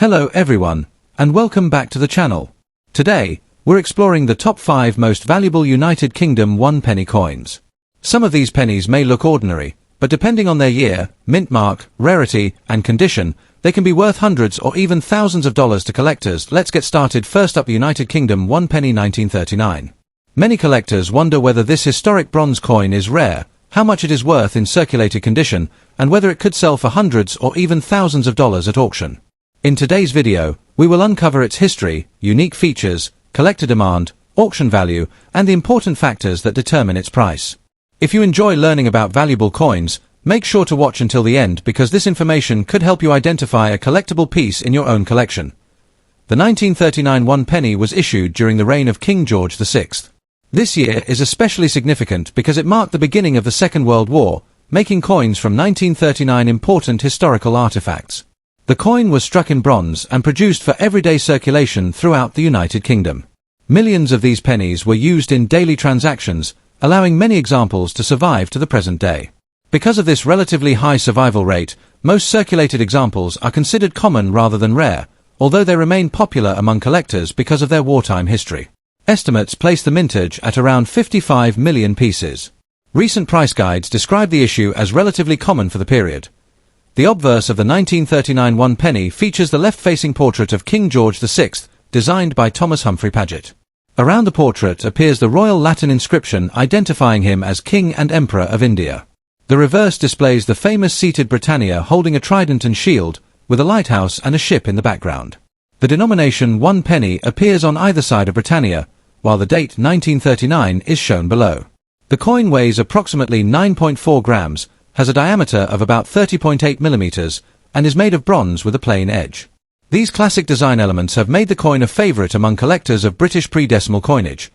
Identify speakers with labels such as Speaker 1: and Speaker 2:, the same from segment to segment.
Speaker 1: Hello everyone, and welcome back to the channel. Today, we're exploring the top 5 most valuable United Kingdom 1 penny coins. Some of these pennies may look ordinary, but depending on their year, mint mark, rarity, and condition, they can be worth hundreds or even thousands of dollars to collectors. Let's get started. First up, United Kingdom 1 penny 1939. Many collectors wonder whether this historic bronze coin is rare, how much it is worth in circulated condition, and whether it could sell for hundreds or even thousands of dollars at auction. In today's video, we will uncover its history, unique features, collector demand, auction value, and the important factors that determine its price. If you enjoy learning about valuable coins, make sure to watch until the end because this information could help you identify a collectible piece in your own collection. The 1939 1 penny was issued during the reign of King George VI. This year is especially significant because it marked the beginning of the Second World War, making coins from 1939 important historical artifacts. The coin was struck in bronze and produced for everyday circulation throughout the United Kingdom. Millions of these pennies were used in daily transactions, allowing many examples to survive to the present day. Because of this relatively high survival rate, most circulated examples are considered common rather than rare, although they remain popular among collectors because of their wartime history. Estimates place the mintage at around 55 million pieces. Recent price guides describe the issue as relatively common for the period. The obverse of the 1939 1 penny features the left-facing portrait of King George VI, designed by Thomas Humphrey Paget. Around the portrait appears the royal Latin inscription identifying him as King and Emperor of India. The reverse displays the famous seated Britannia holding a trident and shield, with a lighthouse and a ship in the background. The denomination 1 penny appears on either side of Britannia, while the date 1939 is shown below. The coin weighs approximately 9.4 grams, has a diameter of about 30.8 millimeters, and is made of bronze with a plain edge. These classic design elements have made the coin a favorite among collectors of British pre-decimal coinage.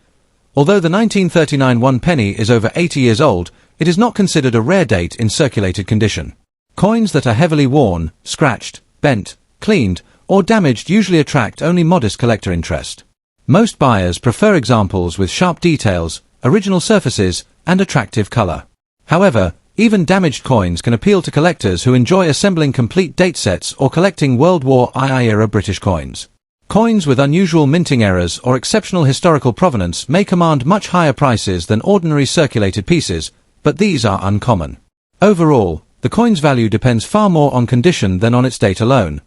Speaker 1: Although the 1939 1 penny is over 80 years old, it is not considered a rare date in circulated condition. Coins that are heavily worn, scratched, bent, cleaned, or damaged usually attract only modest collector interest. Most buyers prefer examples with sharp details, original surfaces, and attractive color. However, even damaged coins can appeal to collectors who enjoy assembling complete date sets or collecting World War II-era British coins. Coins with unusual minting errors or exceptional historical provenance may command much higher prices than ordinary circulated pieces, but these are uncommon. Overall, the coin's value depends far more on condition than on its date alone.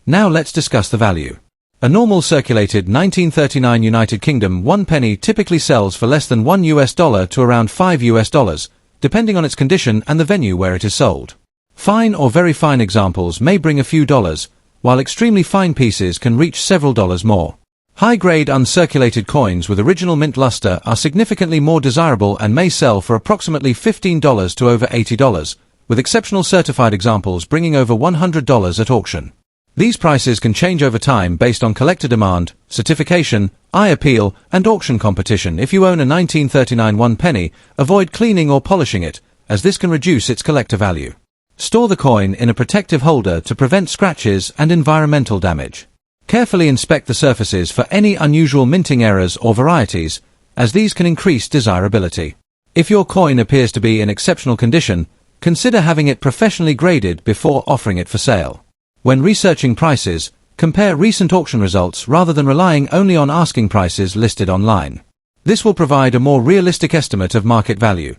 Speaker 1: Now let's discuss the value. A normal circulated 1939 United Kingdom 1 penny typically sells for less than $1 to around $5, depending on its condition and the venue where it is sold. Fine or very fine examples may bring a few dollars, while extremely fine pieces can reach several dollars more. High-grade uncirculated coins with original mint luster are significantly more desirable and may sell for approximately $15 to over $80, with exceptional certified examples bringing over $100 at auction. These prices can change over time based on collector demand, certification, eye appeal, and auction competition. If you own a 1939 1 penny, avoid cleaning or polishing it, as this can reduce its collector value. Store the coin in a protective holder to prevent scratches and environmental damage. Carefully inspect the surfaces for any unusual minting errors or varieties, as these can increase desirability. If your coin appears to be in exceptional condition, consider having it professionally graded before offering it for sale. When researching prices, compare recent auction results rather than relying only on asking prices listed online. This will provide a more realistic estimate of market value.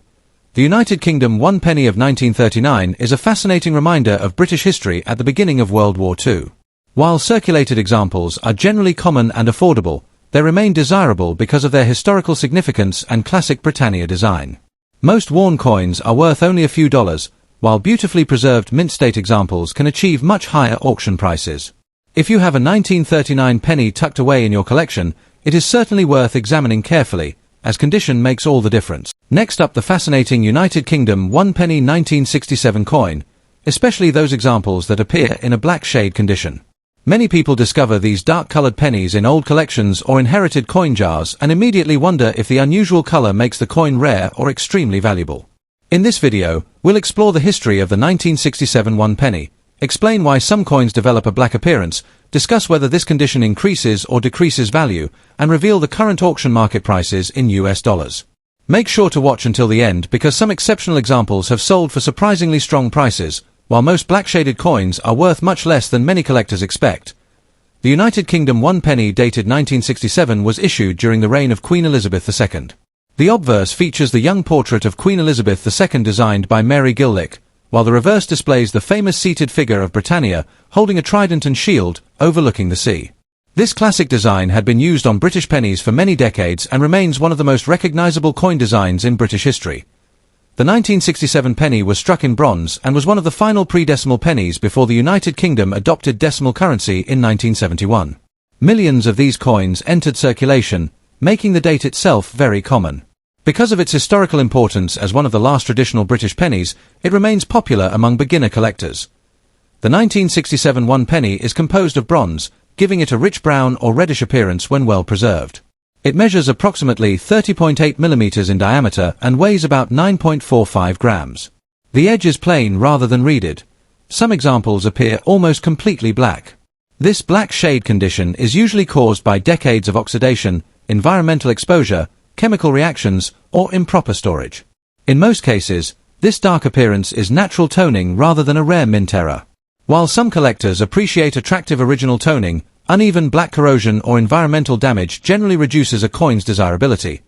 Speaker 1: The United Kingdom 1 penny of 1939 is a fascinating reminder of British history at the beginning of World War II. While circulated examples are generally common and affordable, they remain desirable because of their historical significance and classic Britannia design. Most worn coins are worth only a few dollars, while beautifully preserved mint-state examples can achieve much higher auction prices. If you have a 1939 penny tucked away in your collection, it is certainly worth examining carefully, as condition makes all the difference. Next up, the fascinating United Kingdom 1 penny 1967 coin, especially those examples that appear in a black shade condition. Many people discover these dark-colored pennies in old collections or inherited coin jars and immediately wonder if the unusual color makes the coin rare or extremely valuable. In this video, we'll explore the history of the 1967 1 penny, explain why some coins develop a black appearance, discuss whether this condition increases or decreases value, and reveal the current auction market prices in US dollars. Make sure to watch until the end because some exceptional examples have sold for surprisingly strong prices, while most black-shaded coins are worth much less than many collectors expect. The United Kingdom 1 penny dated 1967 was issued during the reign of Queen Elizabeth II. The obverse features the young portrait of Queen Elizabeth II designed by Mary Gillick, while the reverse displays the famous seated figure of Britannia, holding a trident and shield, overlooking the sea. This classic design had been used on British pennies for many decades and remains one of the most recognizable coin designs in British history. The 1967 penny was struck in bronze and was one of the final pre-decimal pennies before the United Kingdom adopted decimal currency in 1971. Millions of these coins entered circulation, making the date itself very common. Because of its historical importance as one of the last traditional British pennies, it remains popular among beginner collectors. The 1967 1 penny is composed of bronze, giving it a rich brown or reddish appearance when well preserved. It measures approximately 30.8 mm in diameter and weighs about 9.45 grams. The edge is plain rather than reeded. Some examples appear almost completely black. This black shade condition is usually caused by decades of oxidation, environmental exposure, chemical reactions, or improper storage. In most cases, this dark appearance is natural toning rather than a rare mint error. While some collectors appreciate attractive original toning, uneven black corrosion or environmental damage generally reduces a coin's desirability.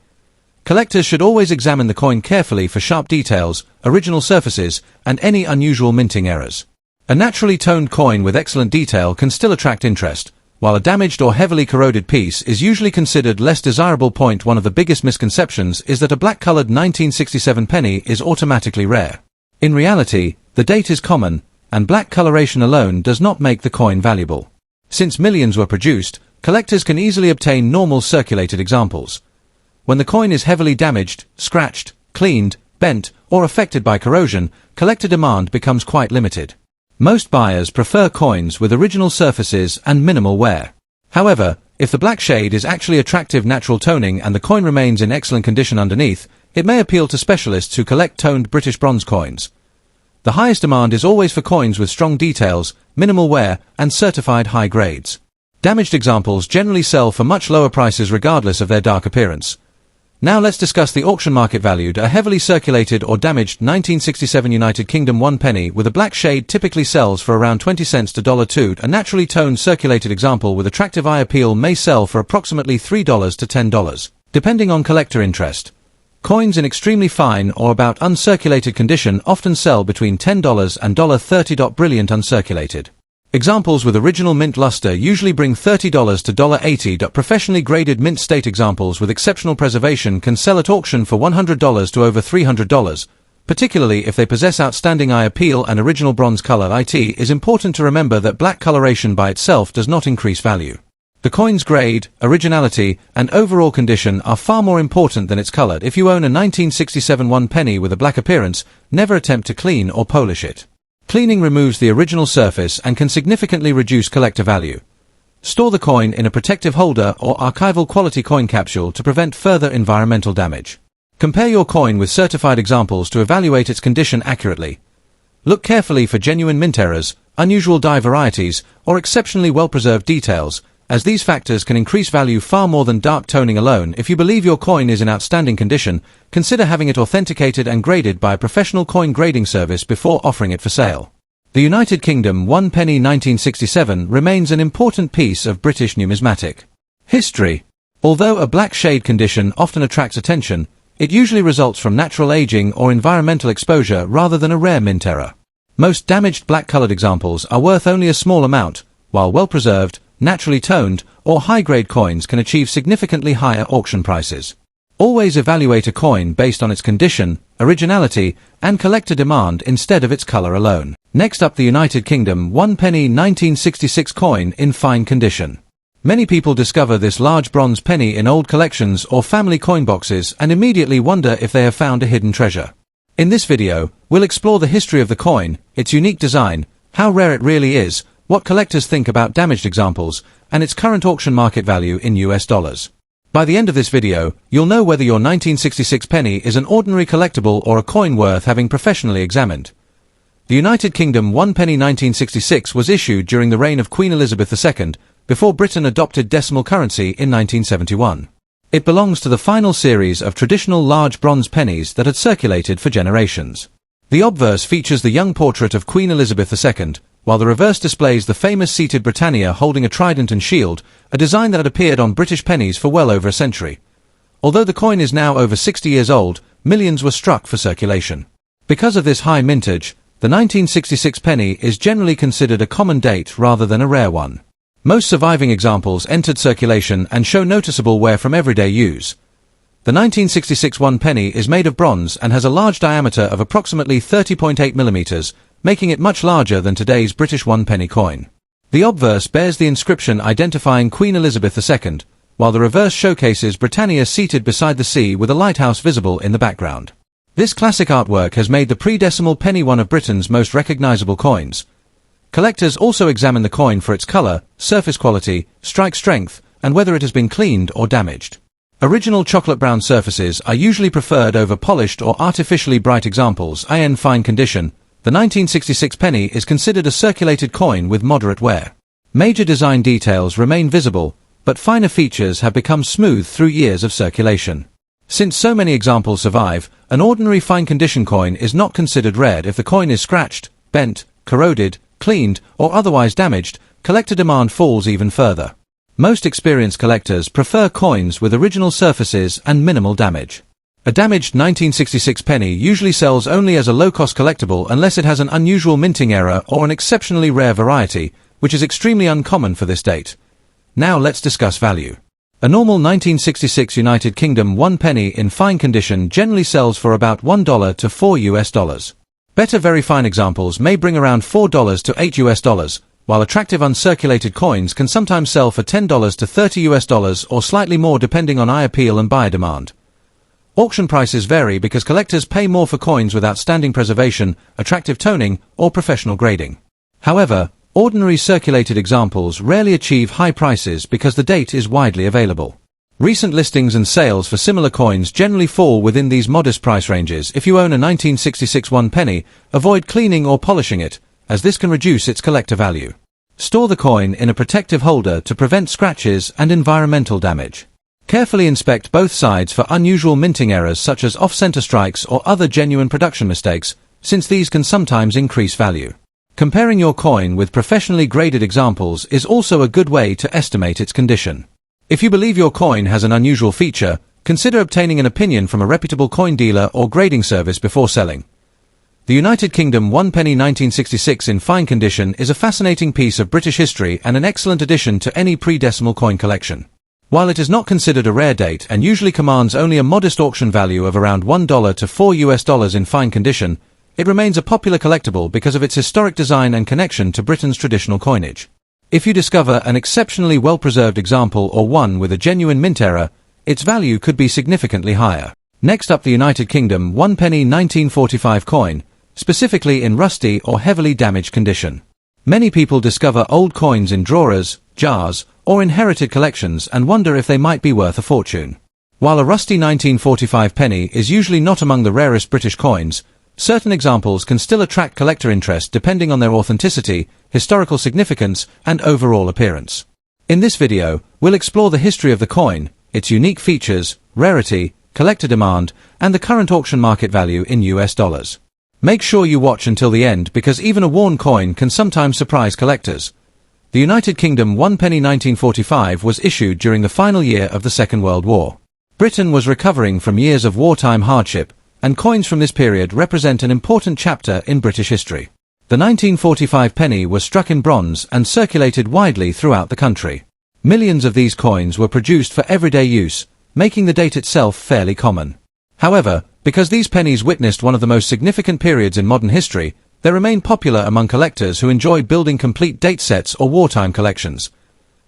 Speaker 1: Collectors should always examine the coin carefully for sharp details, original surfaces, and any unusual minting errors. A naturally toned coin with excellent detail can still attract interest, while a damaged or heavily corroded piece is usually considered less desirable. One of the biggest misconceptions is that a black-colored 1967 penny is automatically rare. In reality, the date is common, and black coloration alone does not make the coin valuable. Since millions were produced, collectors can easily obtain normal circulated examples. When the coin is heavily damaged, scratched, cleaned, bent, or affected by corrosion, collector demand becomes quite limited. Most buyers prefer coins with original surfaces and minimal wear. However, if the black shade is actually attractive natural toning and the coin remains in excellent condition underneath, it may appeal to specialists who collect toned British bronze coins. The highest demand is always for coins with strong details, minimal wear, and certified high grades. Damaged examples generally sell for much lower prices regardless of their dark appearance. Now let's discuss the auction market value. A heavily circulated or damaged 1967 United Kingdom 1 penny with a black shade typically sells for around 20 cents to $2. A naturally toned circulated example with attractive eye appeal may sell for approximately $3 to $10, depending on collector interest. Coins in extremely fine or about uncirculated condition often sell between $10 and $30. Brilliant uncirculated examples with original mint luster usually bring $30 to $80. Professionally graded mint state examples with exceptional preservation can sell at auction for $100 to over $300, particularly if they possess outstanding eye appeal and original bronze color. It is important to remember that black coloration by itself does not increase value. The coin's grade, originality, and overall condition are far more important than its color. If you own a 1967 1 penny with a black appearance, never attempt to clean or polish it. Cleaning removes the original surface and can significantly reduce collector value. Store the coin in a protective holder or archival quality coin capsule to prevent further environmental damage. Compare your coin with certified examples to evaluate its condition accurately. Look carefully for genuine mint errors, unusual die varieties, or exceptionally well-preserved details, as these factors can increase value far more than dark toning alone. If you believe your coin is in outstanding condition, consider having it authenticated and graded by a professional coin grading service before offering it for sale. The United Kingdom 1 penny 1967 remains an important piece of British numismatic history. Although a black shade condition often attracts attention, it usually results from natural aging or environmental exposure rather than a rare mint error. Most damaged black-colored examples are worth only a small amount, while well-preserved, naturally toned, or high-grade coins can achieve significantly higher auction prices. Always evaluate a coin based on its condition, originality, and collector demand instead of its color alone. Next up, the United Kingdom 1 penny 1966 coin in fine condition. Many people discover this large bronze penny in old collections or family coin boxes and immediately wonder if they have found a hidden treasure. In this video, we'll explore the history of the coin, its unique design, how rare it really is, what collectors think about damaged examples, and its current auction market value in US dollars. By the end of this video, you'll know whether your 1966 penny is an ordinary collectible or a coin worth having professionally examined. The United Kingdom 1 penny 1966 was issued during the reign of Queen Elizabeth II, before Britain adopted decimal currency in 1971. It belongs to the final series of traditional large bronze pennies that had circulated for generations. The obverse features the young portrait of Queen Elizabeth II, while the reverse displays the famous seated Britannia holding a trident and shield, a design that had appeared on British pennies for well over a century. Although the coin is now over 60 years old, millions were struck for circulation. Because of this high mintage, the 1966 penny is generally considered a common date rather than a rare one. Most surviving examples entered circulation and show noticeable wear from everyday use. The 1966 one penny is made of bronze and has a large diameter of approximately 30.8 millimeters, making it much larger than today's British one penny coin. The obverse bears the inscription identifying Queen Elizabeth II, while the reverse showcases Britannia seated beside the sea with a lighthouse visible in the background. This classic artwork has made the pre-decimal penny one of Britain's most recognizable coins. Collectors also examine the coin for its color, surface quality, strike strength, and whether it has been cleaned or damaged. Original chocolate brown surfaces are usually preferred over polished or artificially bright examples. In fine condition, the 1966 penny is considered a circulated coin with moderate wear. Major design details remain visible, but finer features have become smooth through years of circulation. Since so many examples survive, an ordinary fine condition coin is not considered rare if the coin is scratched, bent, corroded, cleaned, or otherwise damaged. Collector demand falls even further. Most experienced collectors prefer coins with original surfaces and minimal damage. A damaged 1966 penny usually sells only as a low-cost collectible unless it has an unusual minting error or an exceptionally rare variety, which is extremely uncommon for this date. Now let's discuss value. A normal 1966 United Kingdom one penny in fine condition generally sells for about $1 to $4. Better very fine examples may bring around $4 to $8, while attractive uncirculated coins can sometimes sell for $10 to $30 or slightly more depending on eye appeal and buyer demand. Auction prices vary because collectors pay more for coins with outstanding preservation, attractive toning, or professional grading. However, ordinary circulated examples rarely achieve high prices because the date is widely available. Recent listings and sales for similar coins generally fall within these modest price ranges. If you own a 1966 one penny, avoid cleaning or polishing it, as this can reduce its collector value. Store the coin in a protective holder to prevent scratches and environmental damage. Carefully inspect both sides for unusual minting errors such as off-center strikes or other genuine production mistakes, since these can sometimes increase value. Comparing your coin with professionally graded examples is also a good way to estimate its condition. If you believe your coin has an unusual feature, consider obtaining an opinion from a reputable coin dealer or grading service before selling. The United Kingdom one penny 1966 in fine condition is a fascinating piece of British history and an excellent addition to any pre-decimal coin collection. While it is not considered a rare date and usually commands only a modest auction value of around $1 to $4 in fine condition, it remains a popular collectible because of its historic design and connection to Britain's traditional coinage. If you discover an exceptionally well-preserved example or one with a genuine mint error, its value could be significantly higher. Next up, the United Kingdom one penny 1945 coin, specifically in rusty or heavily damaged condition. Many people discover old coins in drawers, jars, or inherited collections and wonder if they might be worth a fortune. While a rusty 1945 penny is usually not among the rarest British coins, certain examples can still attract collector interest depending on their authenticity, historical significance, and overall appearance. In this video, we'll explore the history of the coin, its unique features, rarity, collector demand, and the current auction market value in US dollars. Make sure you watch until the end because even a worn coin can sometimes surprise collectors. The United Kingdom one penny 1945 was issued during the final year of the Second World War. Britain was recovering from years of wartime hardship, and coins from this period represent an important chapter in British history. The 1945 penny was struck in bronze and circulated widely throughout the country. Millions of these coins were produced for everyday use, making the date itself fairly common. However, because these pennies witnessed one of the most significant periods in modern history, they remain popular among collectors who enjoy building complete date sets or wartime collections.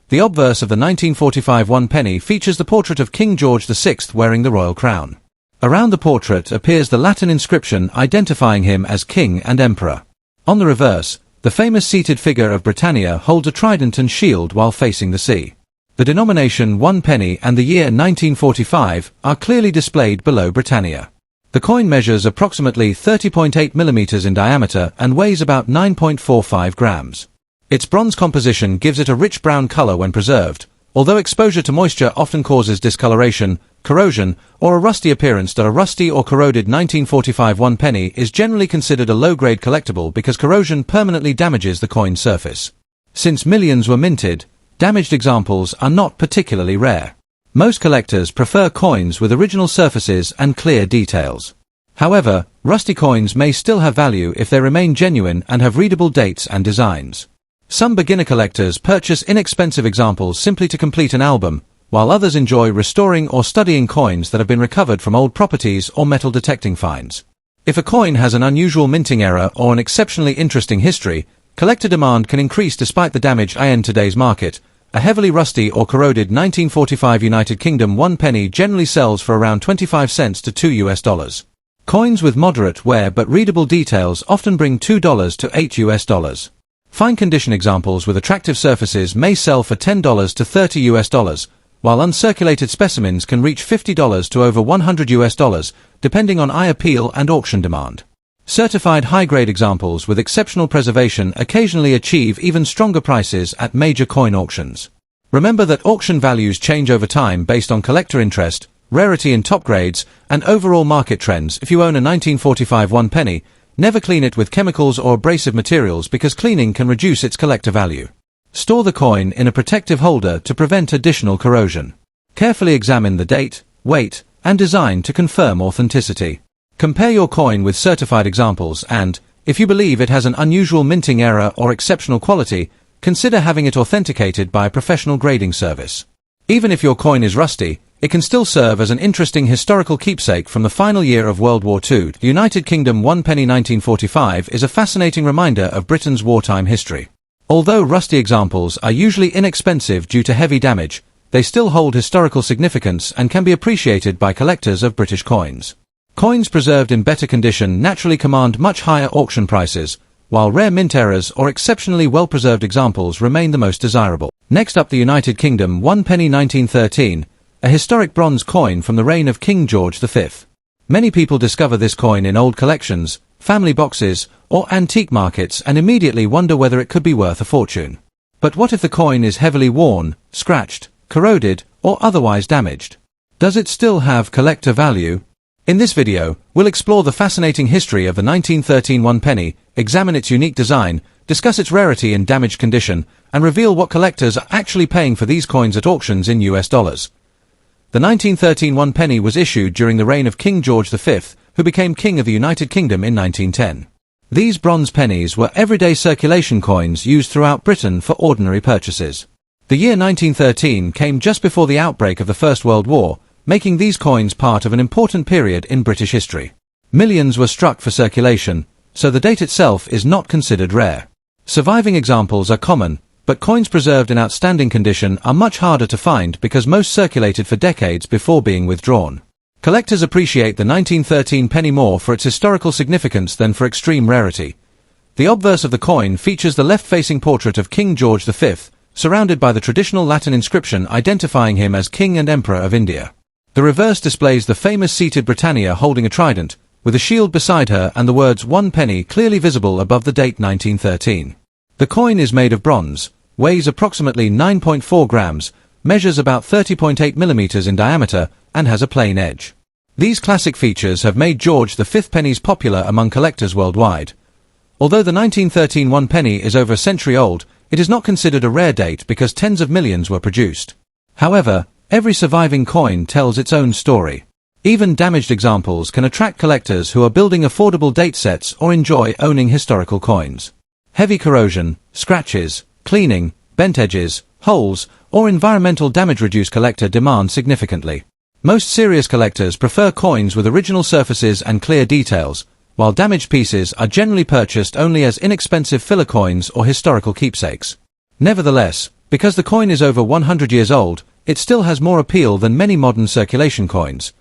Speaker 1: The obverse of the 1945 one penny features the portrait of King George VI wearing the royal crown. Around the portrait appears the Latin inscription identifying him as king and emperor. On the reverse, the famous seated figure of Britannia holds a trident and shield while facing the sea. The denomination one penny and the year 1945 are clearly displayed below Britannia. The coin measures approximately 30.8 millimeters in diameter and weighs about 9.45 grams. Its bronze composition gives it a rich brown color when preserved. Although exposure to moisture often causes discoloration, corrosion, or a rusty appearance. A rusty or corroded 1945 one penny is generally considered a low-grade collectible because corrosion permanently damages the coin's surface. Since millions were minted, damaged examples are not particularly rare. Most collectors prefer coins with original surfaces and clear details. However, rusty coins may still have value if they remain genuine and have readable dates and designs. Some beginner collectors purchase inexpensive examples simply to complete an album, while others enjoy restoring or studying coins that have been recovered from old properties or metal detecting finds. If a coin has an unusual minting error or an exceptionally interesting history, collector demand can increase despite the damage in today's market. A heavily rusty or corroded 1945 United Kingdom one penny generally sells for around 25 cents to $2. Coins with moderate wear but readable details often bring $2 to $8. Fine condition examples with attractive surfaces may sell for $10 to $30, while uncirculated specimens can reach $50 to over $100, depending on eye appeal and auction demand. Certified high-grade examples with exceptional preservation occasionally achieve even stronger prices at major coin auctions. Remember that auction values change over time based on collector interest, rarity in top grades, and overall market trends. If you own a 1945 one penny, never clean it with chemicals or abrasive materials because cleaning can reduce its collector value. Store the coin in a protective holder to prevent additional corrosion. Carefully examine the date, weight, and design to confirm authenticity. Compare your coin with certified examples and, if you believe it has an unusual minting error or exceptional quality, consider having it authenticated by a professional grading service. Even if your coin is rusty, it can still serve as an interesting historical keepsake from the final year of World War II. The United Kingdom one penny 1945 is a fascinating reminder of Britain's wartime history. Although rusty examples are usually inexpensive due to heavy damage, they still hold historical significance and can be appreciated by collectors of British coins. Coins preserved in better condition naturally command much higher auction prices, while rare mint errors or exceptionally well-preserved examples remain the most desirable. Next up, the United Kingdom one penny 1913, a historic bronze coin from the reign of King George V. Many people discover this coin in old collections, family boxes, or antique markets and immediately wonder whether it could be worth a fortune. But what if the coin is heavily worn, scratched, corroded, or otherwise damaged? Does it still have collector value? In this video, we'll explore the fascinating history of the 1913 one penny, examine its unique design, discuss its rarity and damaged condition, and reveal what collectors are actually paying for these coins at auctions in US dollars. The 1913 one penny was issued during the reign of King George V, who became King of the United Kingdom in 1910. These bronze pennies were everyday circulation coins used throughout Britain for ordinary purchases. The year 1913 came just before the outbreak of the First World War, making these coins part of an important period in British history. Millions were struck for circulation, so the date itself is not considered rare. Surviving examples are common, but coins preserved in outstanding condition are much harder to find because most circulated for decades before being withdrawn. Collectors appreciate the 1913 penny more for its historical significance than for extreme rarity. The obverse of the coin features the left-facing portrait of King George V, surrounded by the traditional Latin inscription identifying him as King and Emperor of India. The reverse displays the famous seated Britannia holding a trident, with a shield beside her and the words one penny clearly visible above the date 1913. The coin is made of bronze, weighs approximately 9.4 grams, measures about 30.8 millimeters in diameter, and has a plain edge. These classic features have made George V pennies popular among collectors worldwide. Although the 1913 one penny is over a century old, it is not considered a rare date because tens of millions were produced. However, every surviving coin tells its own story. Even damaged examples can attract collectors who are building affordable date sets or enjoy owning historical coins. Heavy corrosion, scratches, cleaning, bent edges, holes, or environmental damage reduce collector demand significantly. Most serious collectors prefer coins with original surfaces and clear details, while damaged pieces are generally purchased only as inexpensive filler coins or historical keepsakes. Nevertheless, because the coin is over 100 years old, it still has more appeal than many modern circulation coins.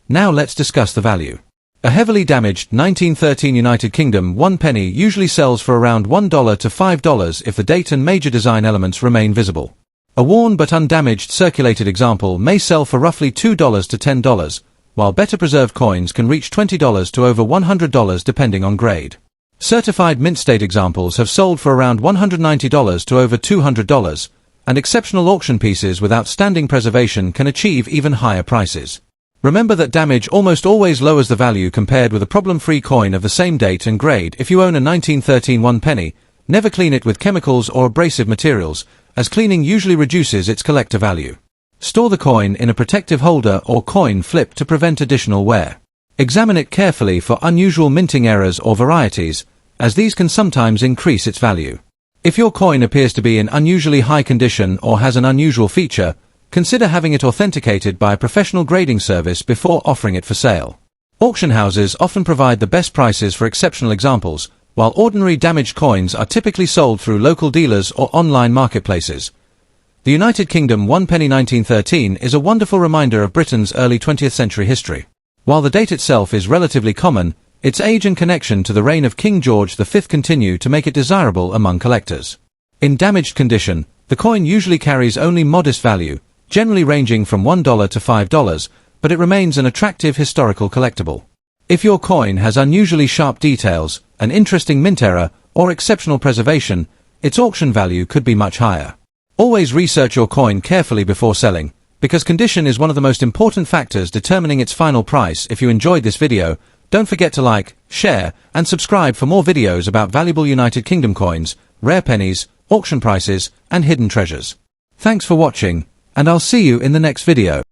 Speaker 1: Now let's discuss the value. A heavily damaged 1913 United Kingdom one penny usually sells for around $1 to $5 if the date and major design elements remain visible. A worn but undamaged circulated example may sell for roughly $2 to $10, while better preserved coins can reach $20 to over $100 depending on grade. Certified mint state examples have sold for around $190 to over $200, and exceptional auction pieces with outstanding preservation can achieve even higher prices. Remember that damage almost always lowers the value compared with a problem-free coin of the same date and grade. If you own a 1913 1 penny, never clean it with chemicals or abrasive materials, as cleaning usually reduces its collector value. Store the coin in a protective holder or coin flip to prevent additional wear. Examine it carefully for unusual minting errors or varieties, as these can sometimes increase its value. If your coin appears to be in unusually high condition or has an unusual feature, consider having it authenticated by a professional grading service before offering it for sale. Auction houses often provide the best prices for exceptional examples, while ordinary damaged coins are typically sold through local dealers or online marketplaces. The United Kingdom 1 penny 1913 is a wonderful reminder of Britain's early 20th century history. While the date itself is relatively common, its age and connection to the reign of King George V continue to make it desirable among collectors. In damaged condition, the coin usually carries only modest value, generally ranging from $1 to $5, but it remains an attractive historical collectible. If your coin has unusually sharp details, an interesting mint error, or exceptional preservation, its auction value could be much higher. Always research your coin carefully before selling, because condition is one of the most important factors determining its final price. If you enjoyed this video, don't forget to like, share, and subscribe for more videos about valuable United Kingdom coins, rare pennies, auction prices, and hidden treasures. Thanks for watching, and I'll see you in the next video.